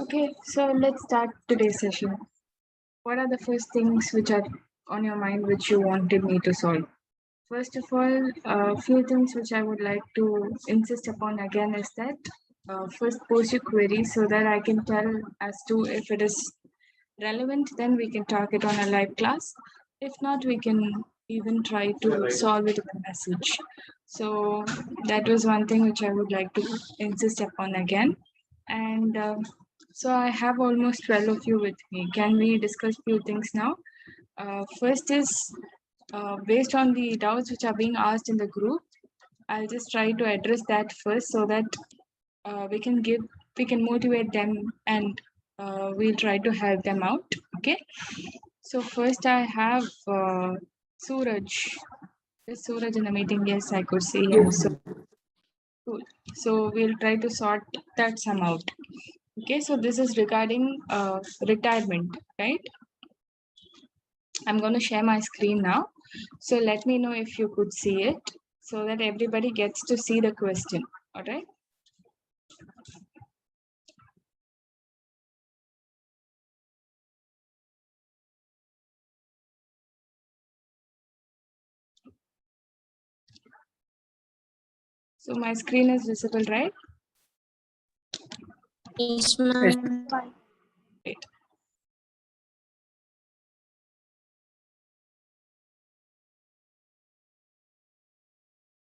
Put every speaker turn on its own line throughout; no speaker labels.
Okay, so let's start today's session. What are the first things which are on your mind which you wanted me to solve? First of all, a few things which I would like to insist upon again is that first post your query so that I can tell as to if it is relevant, then we can talk it on a live class. If not, we can even try to solve it in a message. So that was one thing which I would like to insist upon again. And so I have almost 12 of you with me. Can we discuss few things now? First is based on the doubts which are being asked in the group, I'll just try to address that first so that we can motivate them and we'll try to help them out. Okay. So first I have Suraj. Is Suraj in the meeting? Yes, I could see him. So cool. So we'll try to sort that sum out. Okay, so this is regarding retirement, right? I'm going to share my screen now. So let me know if you could see it so that everybody gets to see the question. All right. So my screen is visible, right?
Yes, ma'am.
Great.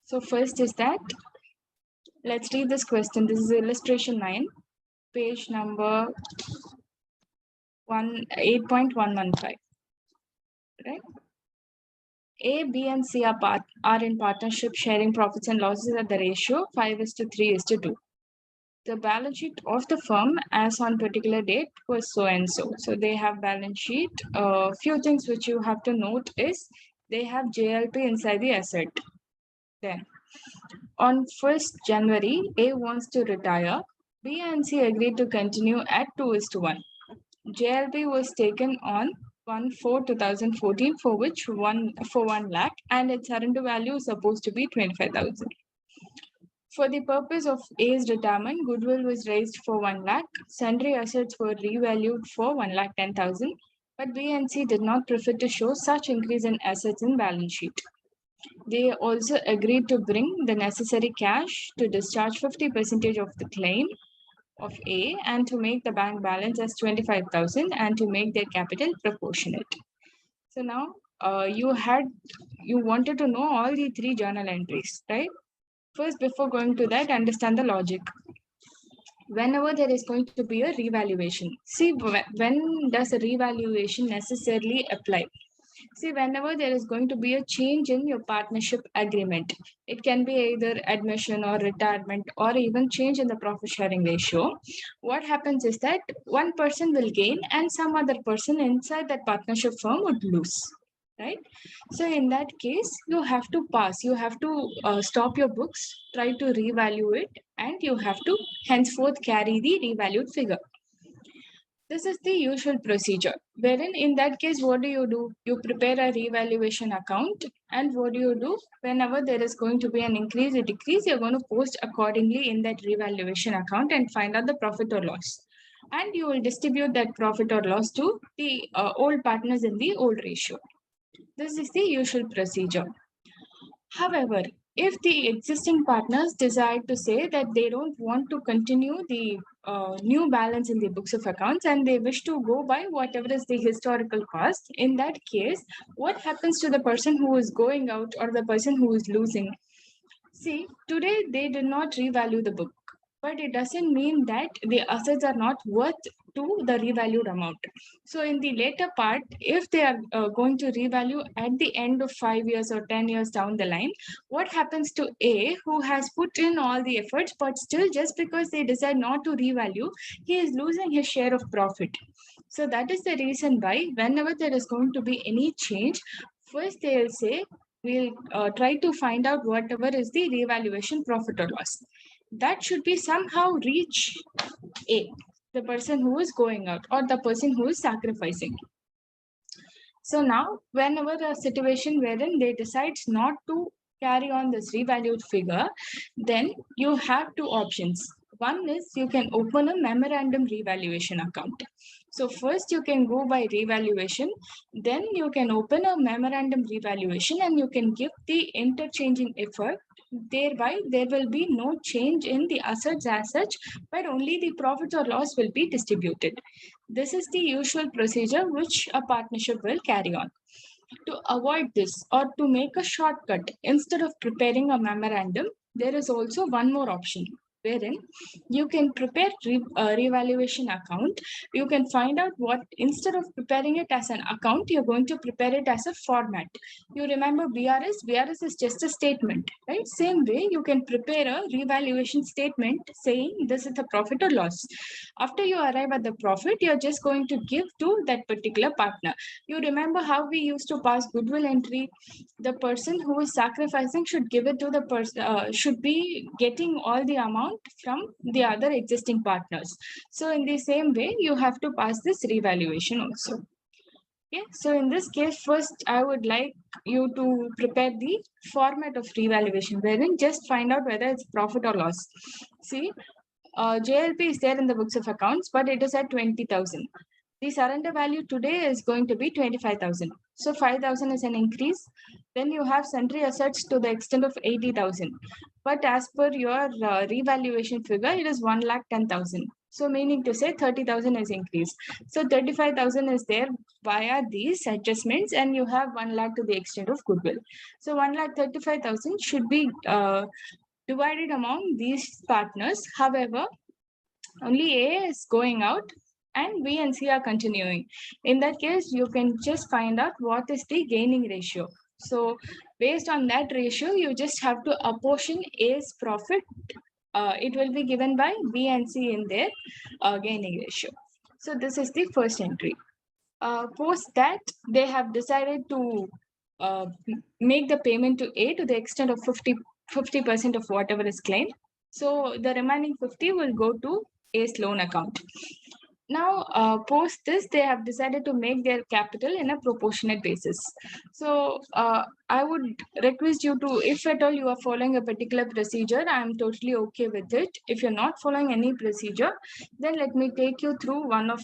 So first is that, let's read this question. This is illustration 9, page number 8.115, right? A, B, and C are in partnership sharing profits and losses at the ratio 5:3:2. The balance sheet of the firm as on particular date was so and so. So they have balance sheet. Few things which you have to note is they have JLP inside the asset. Then on 1st January, A wants to retire. B and C agreed to continue at 2:1. JLP was taken on 1/4/2014 for which 1 lakh and its surrender value is supposed to be 25,000. For the purpose of A's retirement, goodwill was raised for 1 lakh, sundry assets were revalued for 1,10,000, but B and C did not prefer to show such increase in assets in balance sheet. They also agreed to bring the necessary cash to discharge 50% of the claim of A and to make the bank balance as 25,000 and to make their capital proportionate. So now you wanted to know all the 3 journal entries, right? First, before going to that, understand the logic. Whenever there is going to be a revaluation, see when does a revaluation necessarily apply? See, whenever there is going to be a change in your partnership agreement, it can be either admission or retirement or even change in the profit sharing ratio. What happens is that one person will gain and some other person inside that partnership firm would lose. Right? So in that case, you have to pass. You have to stop your books, try to revalue it, and you have to henceforth carry the revalued figure. This is the usual procedure, wherein in that case, what do? You prepare a revaluation account, and what do? Whenever there is going to be an increase or decrease, you're going to post accordingly in that revaluation account and find out the profit or loss. And you will distribute that profit or loss to the old partners in the old ratio. This is the usual procedure. However, if the existing partners decide to say that they don't want to continue the new balance in the books of accounts and they wish to go by whatever is the historical cost, in that case, what happens to the person who is going out or the person who is losing? See, today they did not revalue the book, but it doesn't mean that the assets are not worth to the revalued amount. So in the later part, if they are going to revalue at the end of 5 years or 10 years down the line, what happens to A who has put in all the efforts, but still just because they decide not to revalue, he is losing his share of profit. So that is the reason why whenever there is going to be any change, first they will say, we'll try to find out whatever is the revaluation profit or loss. That should be somehow reach A, the person who is going out or the person who is sacrificing. So now, whenever a situation wherein they decide not to carry on this revalued figure, then you have 2 options. One is you can open a memorandum revaluation account. So first you can go by revaluation, then you can open a memorandum revaluation and you can give the interchanging effort. Thereby, there will be no change in the assets as such, but only the profit or loss will be distributed. This is the usual procedure which a partnership will carry on. To avoid this or to make a shortcut, instead of preparing a memorandum, there is also one more option wherein you can prepare revaluation account. You can find out what, instead of preparing it as an account, you're going to prepare it as a format. You remember BRS is just a statement, right? Same way, you can prepare a revaluation statement saying this is the profit or loss. After you arrive at the profit, you're just going to give to that particular partner. You remember how we used to pass goodwill entry? The person who is sacrificing should give it to the person, should be getting all the amount from the other existing partners. So in the same way, you have to pass this revaluation also. Okay, so in this case, first I would like you to prepare the format of revaluation, wherein just find out whether it's profit or loss. See, JLP is there in the books of accounts, but it is at 20,000. The surrender value today is going to be 25,000. So 5,000 is an increase. Then you have sundry assets to the extent of 80,000. But as per your revaluation figure, it is 1,10,000. So meaning to say 30,000 is increased. So 35,000 is there via these adjustments, and you have 1 lakh to the extent of goodwill. So 1,35,000 should be divided among these partners. However, only A is going out and B and C are continuing. In that case, you can just find out what is the gaining ratio. So based on that ratio, you just have to apportion A's profit. It will be given by B and C in their gaining ratio. So this is the first entry. Post that, they have decided to make the payment to A to the extent of 50% of whatever is claimed. So the remaining 50 will go to A's loan account. Now, post this, they have decided to make their capital in a proportionate basis. So I would request you to, if at all you are following a particular procedure, I'm totally okay with it. If you're not following any procedure, then let me take you through one of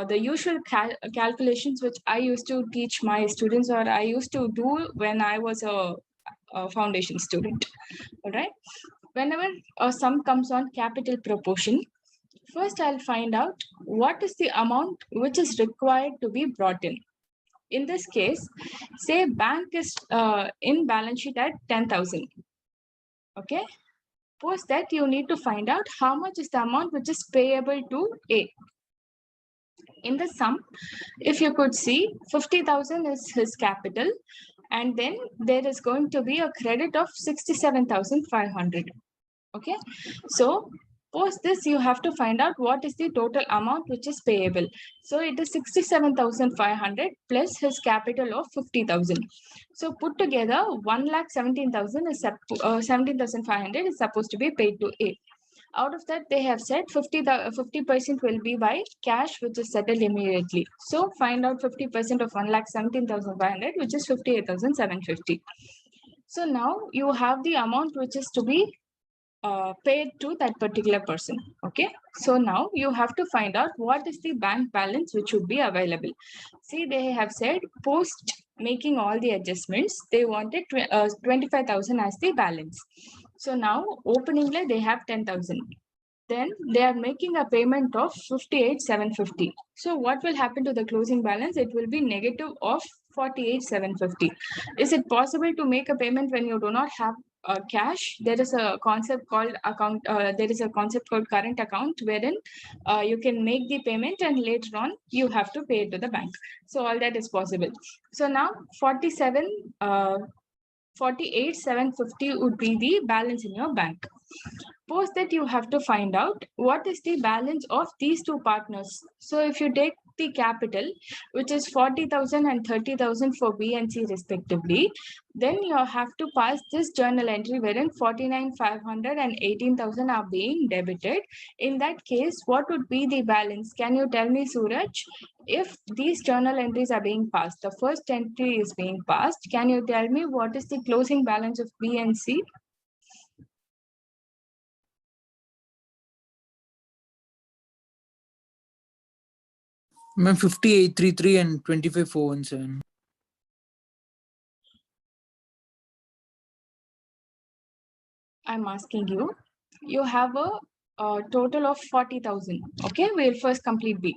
the usual calculations which I used to teach my students, or I used to do when I was a foundation student. All right. Whenever a sum comes on capital proportion, first I'll find out what is the amount which is required to be brought in. In this case, say bank is in balance sheet at 10,000. Okay. Post that, you need to find out how much is the amount which is payable to A. In the sum, if you could see, 50,000 is his capital, and then there is going to be a credit of 67,500. Okay. So post this, you have to find out what is the total amount which is payable. So it is 67,500 plus his capital of 50,000. So put together 1,17,000 is 17,500 is supposed to be paid to A. Out of that, they have said 50% will be by cash, which is settled immediately. So find out 50% of 1,17,500, which is 58,750. So now you have the amount which is to be paid to that particular person. Okay. So now you have to find out what is the bank balance which would be available. See, they have said post making all the adjustments, they wanted 25,000 as the balance. So now openingly they have 10,000. Then they are making a payment of 58,750. So what will happen to the closing balance? It will be negative of 48,750. Is it possible to make a payment when you do not have cash? There is a concept called current account, wherein you can make the payment and later on you have to pay it to the bank. So all that is possible. So now 48,750 would be the balance in your bank. Post that, you have to find out what is the balance of these two partners. So if you take the capital, which is 40,000 and 30,000 for B and C respectively, then you have to pass this journal entry wherein 49,500 and 18,000 are being debited. In that case, what would be the balance? Can you tell me, Suraj? If these journal entries are being passed, the first entry is being passed, can you tell me what is the closing balance of B and C?
Ma'am, 5833 and 25417.
I'm asking you, you have a total of 40,000. Okay, we'll first complete B.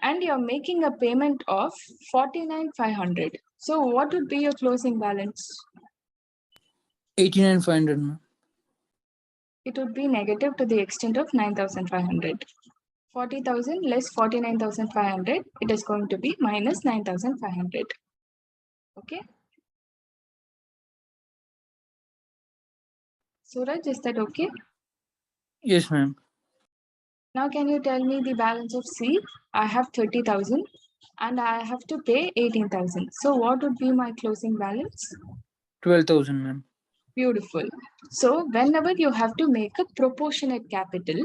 And you're making a payment of 49,500. So what would be your closing balance?
89,500, ma'am.
It would be negative to the extent of 9,500. 40,000 less 49,500, it is going to be minus 9,500. Okay. Suraj, is that okay?
Yes, ma'am.
Now can you tell me the balance of C? I have 30,000 and I have to pay 18,000. So what would be my closing balance?
12,000, ma'am.
Beautiful. So whenever you have to make a proportionate capital,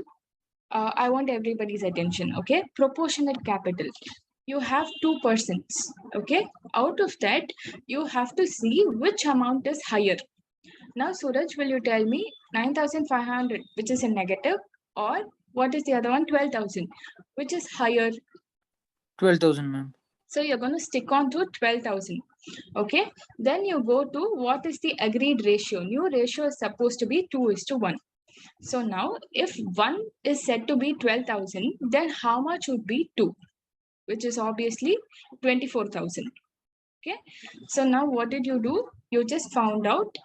I want everybody's attention, okay? Proportionate capital. You have 2%, okay? Out of that, you have to see which amount is higher. Now, Suraj, will you tell me 9,500, which is a negative, or what is the other one? 12,000, which is higher?
12,000, ma'am.
So you're going to stick on to 12,000. Okay. Then you go to what is the agreed ratio. New ratio is supposed to be 2:1. So now if 1 is said to be 12,000, then how much would be 2? Which is obviously 24,000. Okay. So now what did you do? You just found out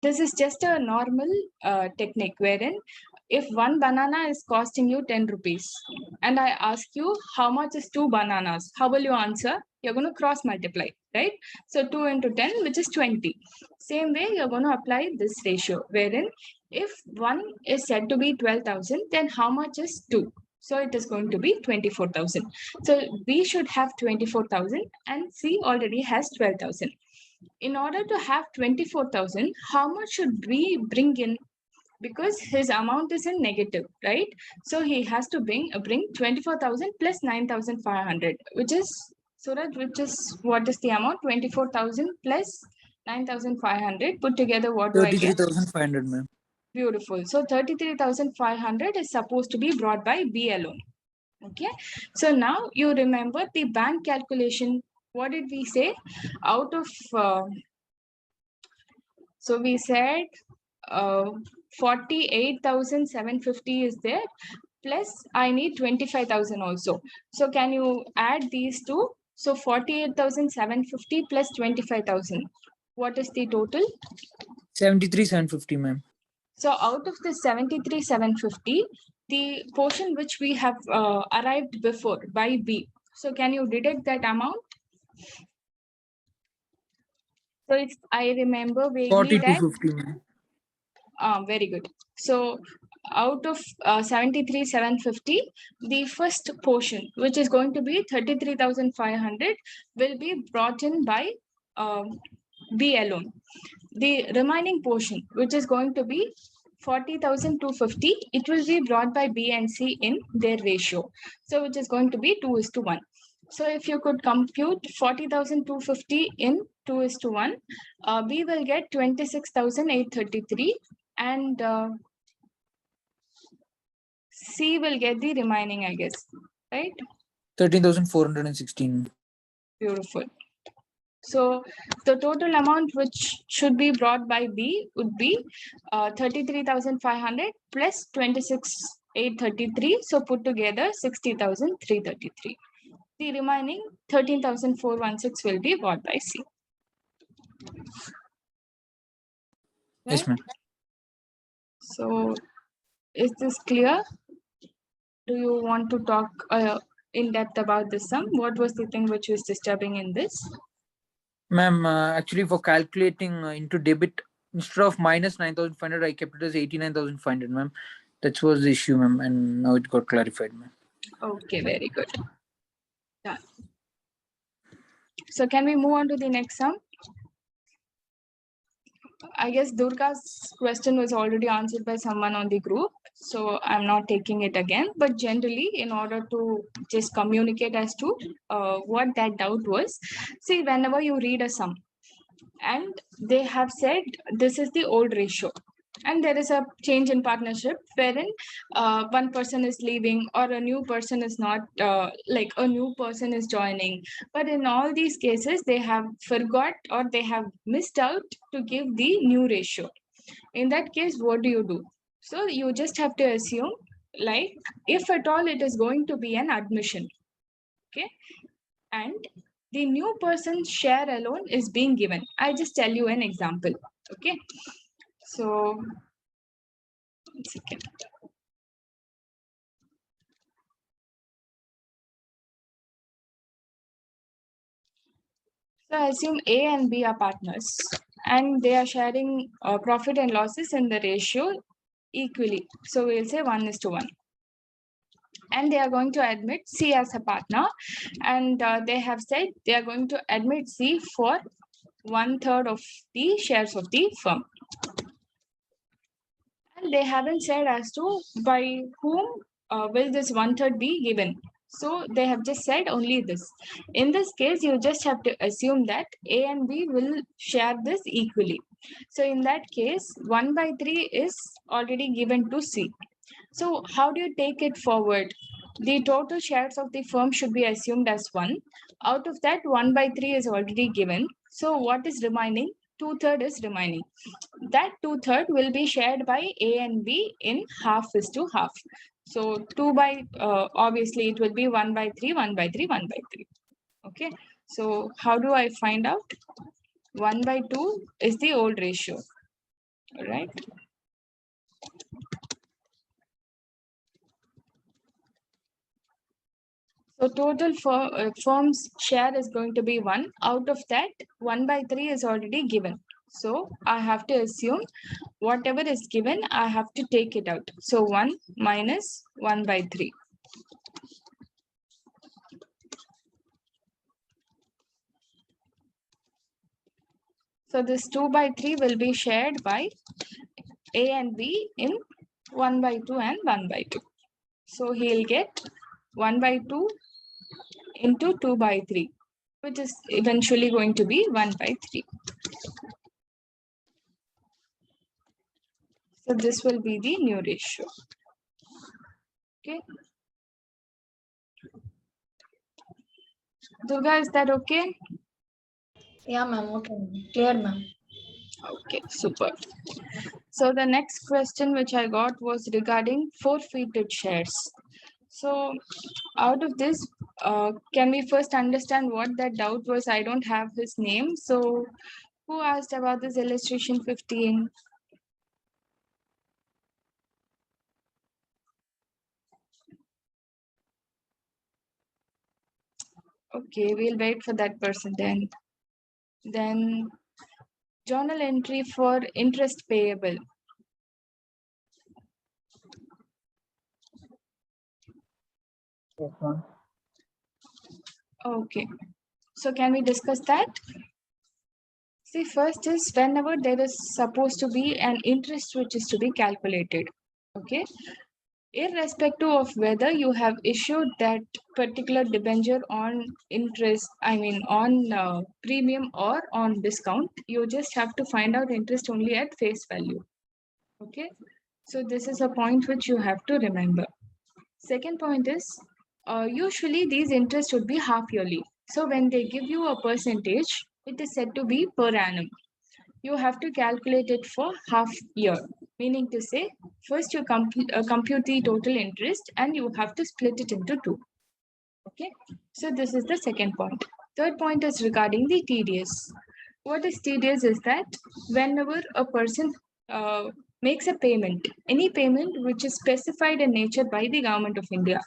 this is just a normal technique wherein if one banana is costing you 10 rupees and I ask you how much is 2 bananas, how will you answer? You're going to cross multiply, right? So 2 into 10, which is 20. Same way, you're going to apply this ratio wherein if 1 is said to be 12,000, then how much is 2? So it is going to be 24,000. So B should have 24,000 and C already has 12,000. In order to have 24,000, how much should we bring in? Because his amount is in negative, right? So he has to bring 24,000 plus 9,500, which is, Suraj, which is what is the amount? 24,000 plus 9,500 put together, what do I get?
33,500, ma'am.
Beautiful. So 33,500 is supposed to be brought by B alone. Okay. So now you remember the bank calculation. What did we say? Out of so we said 48,750 is there, plus I need 25,000 also. So can you add these two? So 48,750 plus 25,000. What is the total?
73,750, ma'am.
So out of the 73,750, the portion which we have arrived before by B. So can you deduct that amount? So it's, I remember vaguely that
4250, ma'am.
very good. So out of 73,750, the first portion, which is going to be 33,500, will be brought in by B alone. The remaining portion, which is going to be 40,250, it will be brought by B and C in their ratio. So which is going to be 2:1. So if you could compute 40,250 in 2:1, B will get 26,833 and C will get the remaining, I guess, right?
13,416.
Beautiful. So the total amount which should be brought by B would be 33,500 plus 26,833. So put together 60,333. The remaining 13,416 will be bought by C.
Yes, ma'am.
So is this clear? Do you want to talk in depth about this sum? What was the thing which was disturbing in this?
Ma'am, actually for calculating into debit, instead of minus 9,500, I kept it as 89,500, ma'am. That was the issue, ma'am, and now it got clarified, ma'am.
Okay, very good. Done. So can we move on to the next sum? I guess Durga's question was already answered by someone on the group, so I'm not taking it again. But generally, in order to just communicate as to what that doubt was, see, whenever you read a sum and they have said this is the old ratio, and there is a change in partnership wherein one person is leaving or a new person is not like a new person is joining, but in all these cases they have forgot or they have missed out to give the new ratio. In that case, what do? So you just have to assume, like, if at all it is going to be an admission, okay, and the new person's share alone is being given. I just tell you an example, okay. So, 1 second. So I assume A and B are partners and they are sharing profit and losses in the ratio equally. So we'll say 1:1. And they are going to admit C as a partner, and they have said they are going to admit C for 1/3 of the shares of the firm. And they haven't said as to by whom will this 1/3 be given. So they have just said only this. In this case, you just have to assume that A and B will share this equally. So in that case, 1/3 is already given to C. So how do you take it forward? The total shares of the firm should be assumed as 1. Out of that, 1/3 is already given. So what is remaining? 2/3 is remaining. That 2/3 will be shared by A and B in half. So obviously it will be 1/3, 1/3, 1/3. Okay. So how do I find out? 1/2 is the old ratio. All right. So total firm's share is going to be 1. Out of that, 1/3 is already given. So I have to assume whatever is given, I have to take it out. So 1 minus 1/3. So this 2/3 will be shared by A and B in 1/2 and 1/2. So he'll get 1/2 into 2/3, which is eventually going to be 1/3. So this will be the new ratio. Okay. Durga, is that okay?
Yeah, ma'am. Okay. Clear, ma'am.
Okay, super. So the next question which I got was regarding forfeited shares. So out of this, can we first understand what that doubt was? I don't have his name. So who asked about this illustration 15? Okay, we'll wait for that person then. Then journal entry for interest payable.
Yes, ma'am.
Okay, so can we discuss that? See, first is whenever there is supposed to be an interest which is to be calculated, okay? Irrespective of whether you have issued that particular debenture on interest, on premium or on discount, you just have to find out interest only at face value, okay? So this is a point which you have to remember. Second point is, usually these interests would be half yearly. So when they give you a percentage, it is said to be per annum. You have to calculate it for half year, meaning to say, first you compute the total interest and you have to split it into 2. Okay, so this is the second point. Third point is regarding the TDS. What is TDS is that whenever a person makes a payment, any payment which is specified in nature by the government of India,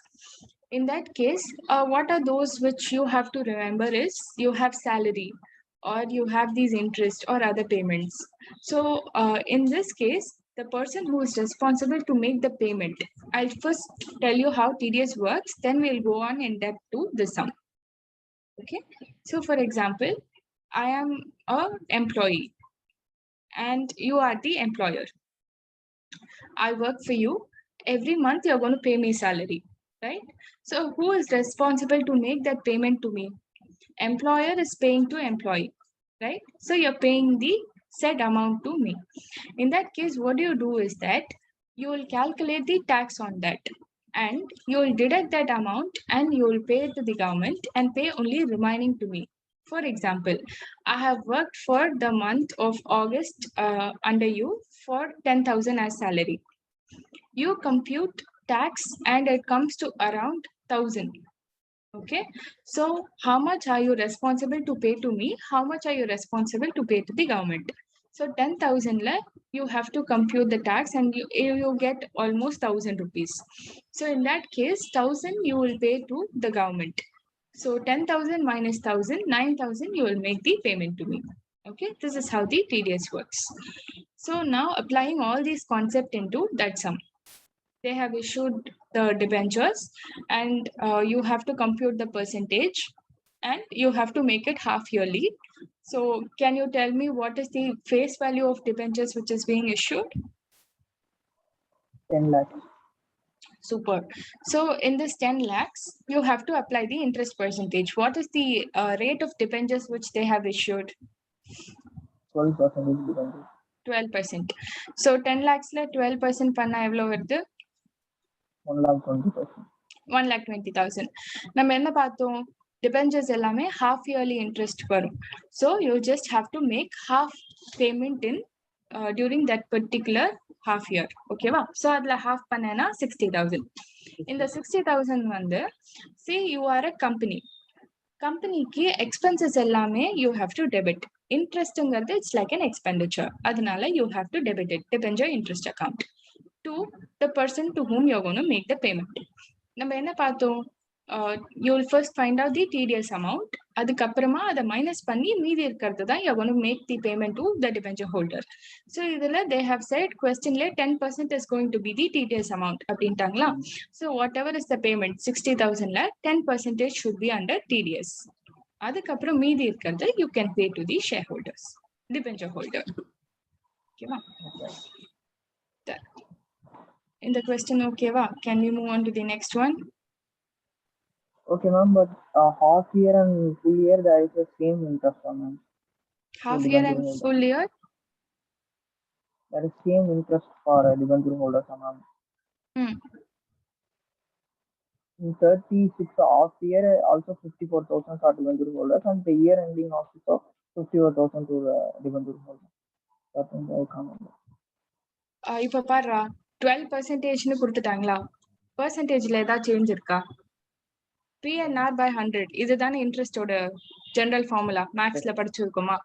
in that case, what are those which you have to remember is you have salary or you have these interest or other payments. So in this case, the person who is responsible to make the payment, I'll first tell you how TDS works, then we'll go on in depth to the sum. Okay, so for example, I am an employee and you are the employer. I work for you. Every month you're going to pay me salary, right? So who is responsible to make that payment to me? Employer is paying to employee, right? So you're paying the said amount to me. In that case, what you do is that you will calculate the tax on that, and you will deduct that amount and you will pay it to the government and pay only remaining to me. For example, I have worked for the month of August under you for 10,000 as salary. You compute tax and it comes to around 1,000. Okay, so how much are you responsible to pay to me? How much are you responsible to pay to the government? So 10,000 la you have to compute the tax and you get almost 1,000 rupees. So in that case, 1,000 you will pay to the government. So 10,000 minus 1,000, 9,000 you will make the payment to me. Okay, this is how the TDS works. So now applying all these concepts into that sum. They have issued the debentures and you have to compute the percentage and you have to make it half yearly. So can you tell me what is the face value of debentures which is being issued?
10 lakhs.
Super. So in this 10 lakhs, you have to apply the interest percentage. What is the rate of debentures which they have issued?
12% debenture.
12%. So 10 lakhs la 12% panna evlo varudhu?
1,20,000.
1,20,000. நம்ம என்ன பார்த்தோம்? Debentures எல்லாமே half yearly interest வரும். So you just have to make half payment in during that particular half year. Okay va? So adla half பண்ணேனா 60,000. இந்த 60,000 வந்து say you are a company. கம்பெனிக்கு expenses எல்லாமே you have to debit. இன்ட்ரெஸ்ட்ங்கிறது it's like an expenditure. அதனால you have to debit it. Debenture interest account to the person to whom you're going to make the payment. நம்ம என்ன பார்த்தோம்? You will first find out the TDS amount. அதுக்கப்புறமா அதை minus பண்ணி மீதி இருக்கிறது தான் you're going to make the payment to the debenture holder. So இதுல they have said questionல 10% is going to be the TDS amount அப்படின்ட்டாங்களா? So whatever is the payment 60,000ல 10% should be under TDS. அதுக்கப்புறம் மீதி இருக்கிறது you can pay to the shareholders, debenture holder. ஓகேவா? In the question ஓகேவா? Can we move on to the next one?
Okay, ma'am, but half year and full year there is the same interest, ma'am.
Half
So
year
debenture
and
holder.
full year?
There is same interest for debenture holders, ma'am.
Hmm.
In 36 half year, also 54,000 for debenture holders, and the year ending also 54,000 to the debenture holder. That is the comment.
இப்ப பாருடா 12% கொடுத்துட்டாங்களா? பெர்சன்டேஜ்ல ஏதாவது change இருக்கா? PNR by 100 இதுதானே இன்ட்ரெஸ்டோட general formula மேக்ஸ்ல படிச்சிருக்கோமா?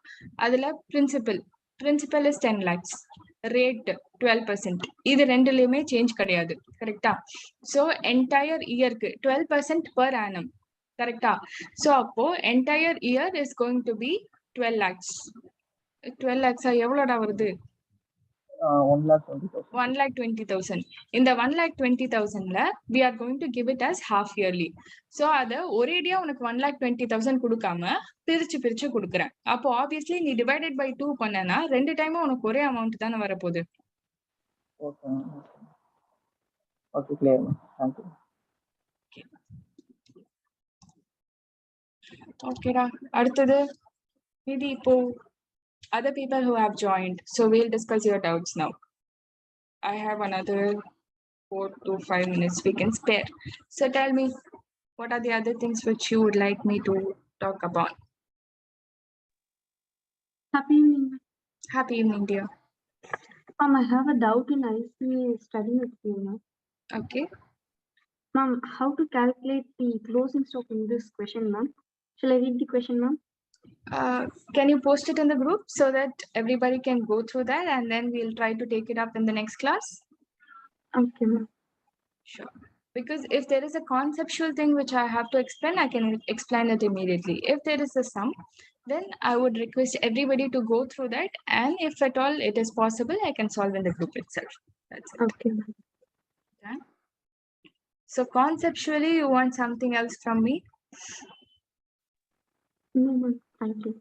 அதுல principal is 10 lakhs, rate 12%. இது ரெண்டுலயுமே change கிடையாது. கரெக்டா? சோ என்டையர் இயருக்கு 12% per annum. கரெக்டா? சோ அப்போ entire year is going to be 12 lakhs. 12 lakhs எவ்வளோடா வருது?
1,20,000.
1,20,000. இந்த 1,20,000ல we are going to give it as half yearly. So அத ஒரேடியா உனக்கு 1,20,000 கொடுக்காம பிரிச்சு கொடுக்குறேன். அப்போ obviously நீ divided by 2 பண்ணனா ரெண்டு டைமும் உனக்கு ஒரே அமௌண்ட் தானே வரப்போகுது.
Okay. Okay, clear, ma'am. Thank you.
ஓகேடா. அடுத்தது இது இப்போ other people who have joined. So we'll discuss your doubts now. I have another 4 to 5 minutes we can spare. So tell me, what are the other things which you would like me to talk about?
Happy evening.
Happy evening, dear.
I have a doubt in ICA studying with you, ma'am.
Okay.
Ma'am, how to calculate the closing stock in this question, ma'am? Shall I read the question, ma'am?
Can you post it in the group so that everybody can go through that and then we'll try to take it up in the next class?
Okay, ma'am.
Sure. Because if there is a conceptual thing which I have to explain, I can explain it immediately. If there is a sum, then I would request everybody to go through that, and if at all it is possible, I can solve in the group itself. That's it.
Okay, ma'am.
Okay. So conceptually, you want something else from me?
No, ma'am. Thank you.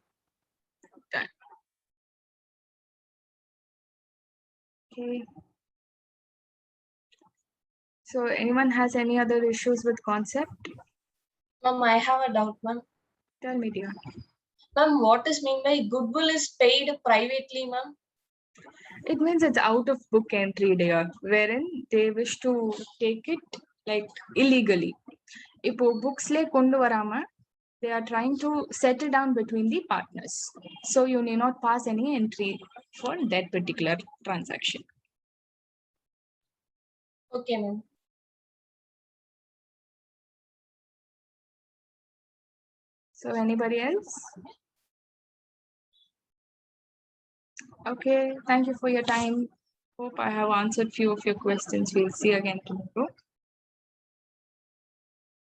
Okay. So anyone has any other issues with concept?
Ma'am, I have a doubt, ma'am.
Tell me, dear.
Ma'am, what is mean by goodwill is paid privately, ma'am?
It means it's out of book entry, dear, wherein they wish to take it like illegally. இப்போ booksலே கொண்டு வராம they are trying to settle down between the partners. So you need not pass any entry for that particular transaction.
Okay, ma'am.
So anybody else? Okay, thank you for your time. Hope I have answered few of your questions. We'll see you again tomorrow.